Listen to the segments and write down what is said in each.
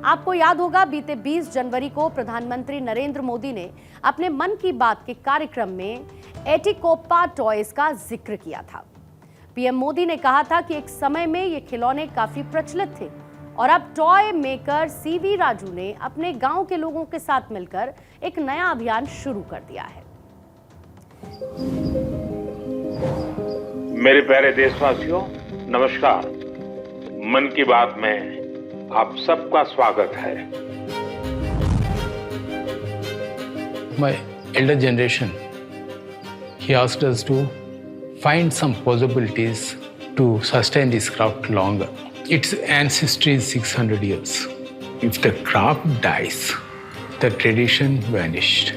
आपको याद होगा बीते 20 जनवरी को प्रधानमंत्री नरेंद्र मोदी ने अपने मन की बात के कार्यक्रम में एटिकोप्पा टॉयज का जिक्र किया था। पीएम मोदी ने कहा था कि एक समय में ये खिलौने काफी प्रचलित थे और अब टॉय मेकर सीवी राजू ने अपने गांव के लोगों के साथ मिलकर एक नया अभियान शुरू कर दिया है। मेरे प्यारे देशवासियों, नमस्कार। मन की बात में आप सबका स्वागत है। My elder generation, he asked us to find some possibilities to sustain this craft longer. Its ancestry is 600 years. If the craft dies, the tradition vanished.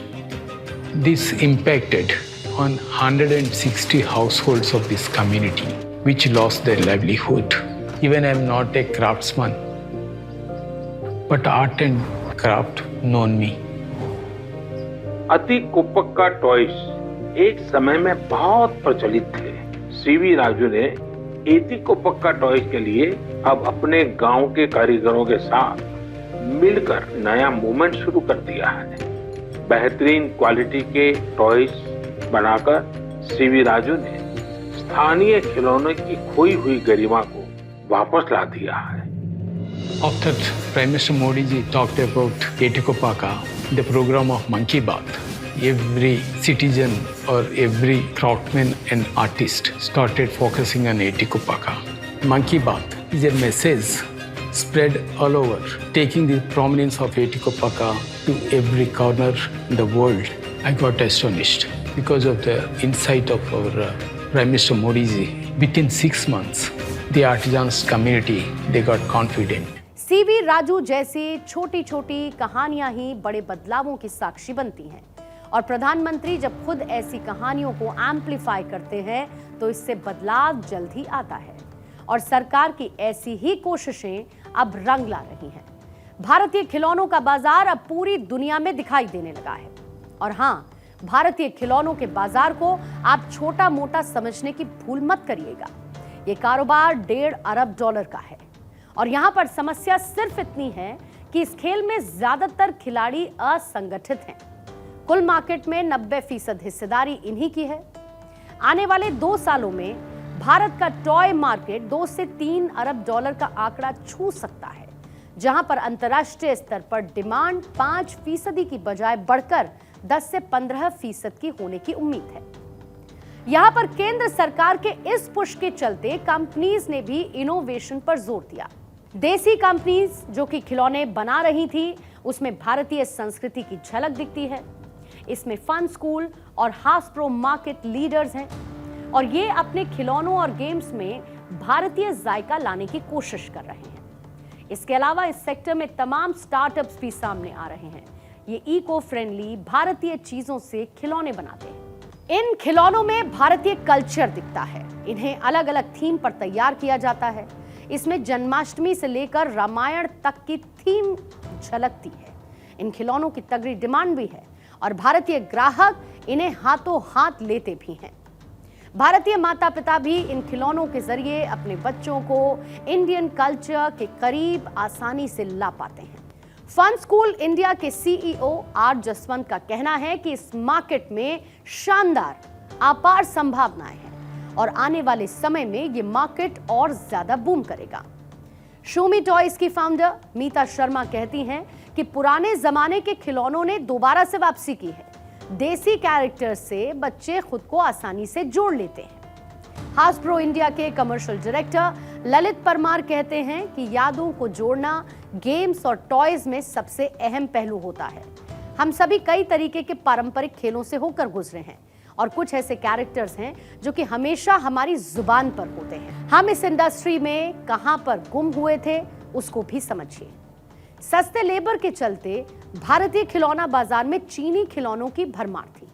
This impacted on 160 households of this community, which lost their livelihood. Even I am not a craftsman, but art and craft known me. Etikoppaka toys एक समय में बहुत प्रचलित थे। CV Raju ने एटिकोप्पा toys के लिए अब अपने गांव के कारीगरों के साथ मिलकर नया मूवमेंट शुरू कर दिया है। बेहतरीन क्वालिटी के टॉयज बनाकर सीवी राजू ने स्थानीय खिलौनों की खोई हुई गरिमा को वापस ला दिया है। After Prime Minister Modi ji talked about Etikopaka, the program of Mann Ki Baat, every citizen or every craftsman and artist started focusing on Etikopaka. Mann Ki Baat is a message spread all over, taking the prominence of Etikopaka to every corner in the world. I got astonished because of the insight of our Prime Minister Modi ji. Within 6 months, the artisans community, they got confident. CV Raju जैसी छोटी छोटी कहानियां ही बड़े बदलावों की साक्षी बनती हैं और प्रधानमंत्री जब खुद ऐसी कहानियों को एम्पलीफाई करते हैं तो इससे बदलाव जल्द ही आता है और सरकार की ऐसी ही कोशिशें अब रंग ला रही हैं। भारतीय खिलौनों का बाजार अब पूरी दुनिया में दिखाई देने लगा है और हां, भारतीय खिलौनों के बाजार को आप छोटा मोटा समझने की भूल मत करिएगा। ये कारोबार $1.5 अरब का है और यहां पर समस्या सिर्फ इतनी है कि इस खेल में ज्यादातर खिलाड़ी असंगठित हैं। कुल मार्केट में 90% हिस्सेदारी इन्हीं की है। आने वाले 2 सालों में भारत का टॉय मार्केट $2 से $3 अरब का आंकड़ा छू सकता है, जहां पर अंतर्राष्ट्रीय स्तर पर डिमांड 5% की बजाय बढ़कर 10 से 15% की होने की उम्मीद है। यहां पर केंद्र सरकार के इस पुश के चलते कंपनीज ने भी इनोवेशन पर जोर दिया। देसी कंपनीज जो कि खिलौने बना रही थी, उसमें भारतीय संस्कृति की झलक दिखती है। इसमें फन स्कूल और हासप्रो मार्केट लीडर्स हैं और ये अपने खिलौनों और गेम्स में भारतीय जायका लाने की कोशिश कर रहे हैं। इसके अलावा इस सेक्टर में तमाम स्टार्टअप्स भी सामने आ रहे हैं। ये इको फ्रेंडली भारतीय चीजों से खिलौने बनाते हैं। इन खिलौनों में भारतीय कल्चर दिखता है। इन्हें अलग अलग थीम पर तैयार किया जाता है। इसमें जन्माष्टमी से लेकर रामायण तक की थीम झलकती है। इन खिलौनों की तगड़ी डिमांड भी है और भारतीय ग्राहक इन्हें हाथों हाथ लेते भी हैं। भारतीय माता पिता भी इन खिलौनों के जरिए अपने बच्चों को इंडियन कल्चर के करीब आसानी से ला पाते हैं। फन स्कूल इंडिया के सीईओ आर जसवंत का कहना है कि इस मार्केट में शानदार अपार संभावनाएं हैं और आने वाले समय में ये मार्केट और ज्यादा बूम करेगा। शूमी टॉयज की फाउंडर मीता शर्मा कहती हैं कि पुराने जमाने के खिलौनों ने दोबारा से वापसी की है। देसी कैरेक्टर्स से बच्चे खुद को आसानी से जोड़ लेते हैं। हासप्रो इंडिया के कमर्शियल डायरेक्टर ललित परमार कहते हैं कि यादों को जोड़ना गेम्स और टॉयज में सबसे अहम पहलू होता है। हम सभी कई तरीके के पारंपरिक खेलों से होकर गुजरे हैं और कुछ ऐसे कैरेक्टर्स हैं जो कि हमेशा हमारी जुबान पर होते हैं। हम इस इंडस्ट्री में कहां पर गुम हुए थे उसको भी समझिए। सस्ते लेबर के चलते भारतीय खिलौना बाजार में चीनी खिलौनों की भरमार थी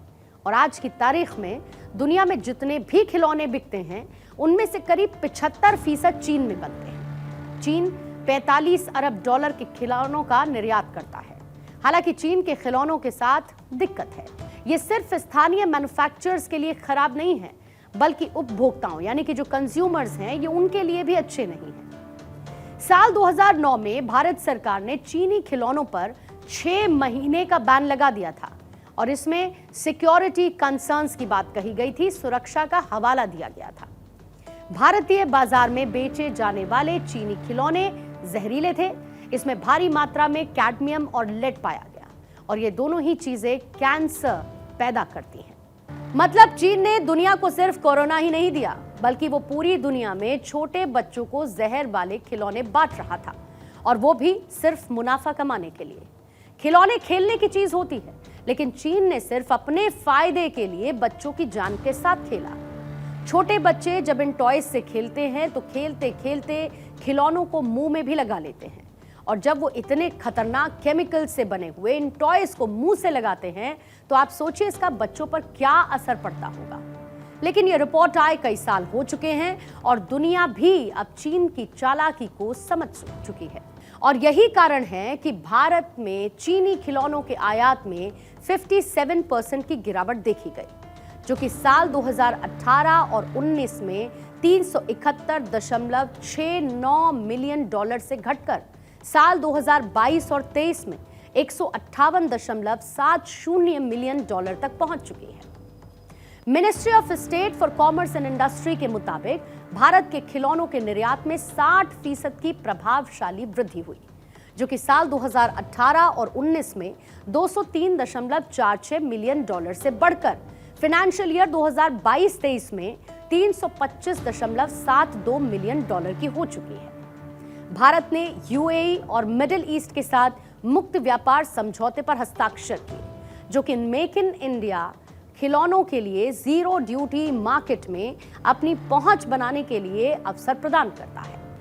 और आज की तारीख में दुनिया में जितने भी खिलौने बिकते हैं उनमें से करीब 75% चीन में बनते हैं। चीन $45 अरब के खिलौनों का निर्यात करता है। हालांकि चीन के खिलौनों के साथ दिक्कत है। ये सिर्फ स्थानीय मैन्युफैक्चरर्स के लिए खराब नहीं है, बल्कि उपभोक्ताओं यानी कि जो कंज्यूमर्स हैं, ये उनके लिए भी अच्छे नहीं हैं। साल 2009 में भारत सरकार ने चीनी खिलौनों पर 6 महीने का बैन लगा दिया था और इसमें सिक्योरिटी कंसर्न्स की बात कही गई थी, सुरक्षा का हवाला दिया गया था। भारतीय बाजार में बेचे जाने वाले चीनी खिलौने जहरीले थे। इसमें भारी मात्रा में कैडमियम और लेड पाया गया और ये दोनों ही चीजें कैंसर पैदा करती हैं। मतलब चीन ने दुनिया को सिर्फ कोरोना ही नहीं दिया, बल्कि वो पूरी दुनिया में छोटे बच्चों को जहर वाले खिलौने बांट रहा था, और वो भी सिर्फ मुनाफा कमाने के लिए। खिलौने खेलने की चीज होती है, लेकिन चीन ने सिर्फ अपने फायदे के लिए बच्चों की जान के साथ खेला। छोटे बच्चे जब इन टॉयज से खेलते हैं तो खेलते खेलते खिलौनों को मुंह में भी लगा लेते हैं, और जब वो इतने खतरनाक केमिकल से बने हुए इन टॉयज को मुंह से लगाते हैं तो आप सोचिए इसका बच्चों पर क्या असर पड़ता होगा। लेकिन ये रिपोर्ट आए कई साल हो चुके हैं और दुनिया भी अब चीन की चालाकी को समझ चुकी है, और यही कारण है कि भारत में चीनी खिलौनों के आयात में 57% की गिरावट देखी गई, जो कि साल 2018 और 19 में $371.69 मिलियन से घटकर साल 2022 और 23 में 158.70 मिलियन तक पहुंच चुकी है। Ministry of state for commerce and industry के मुताबिक भारत के खिलौनों के निर्यात में 60% की प्रभावशाली वृद्धि हुई, जो कि साल 2018 और 19 में 203.46 मिलियन से बढ़कर फाइनेंशियल ईयर 2022-23 में 325.72 मिलियन की हो चुकी है। भारत ने यूएई और मिडिल ईस्ट के साथ मुक्त व्यापार समझौते पर हस्ताक्षर किए, जो कि मेक इन इंडिया खिलौनों के लिए जीरो ड्यूटी मार्केट में अपनी पहुंच बनाने के लिए अवसर प्रदान करता है।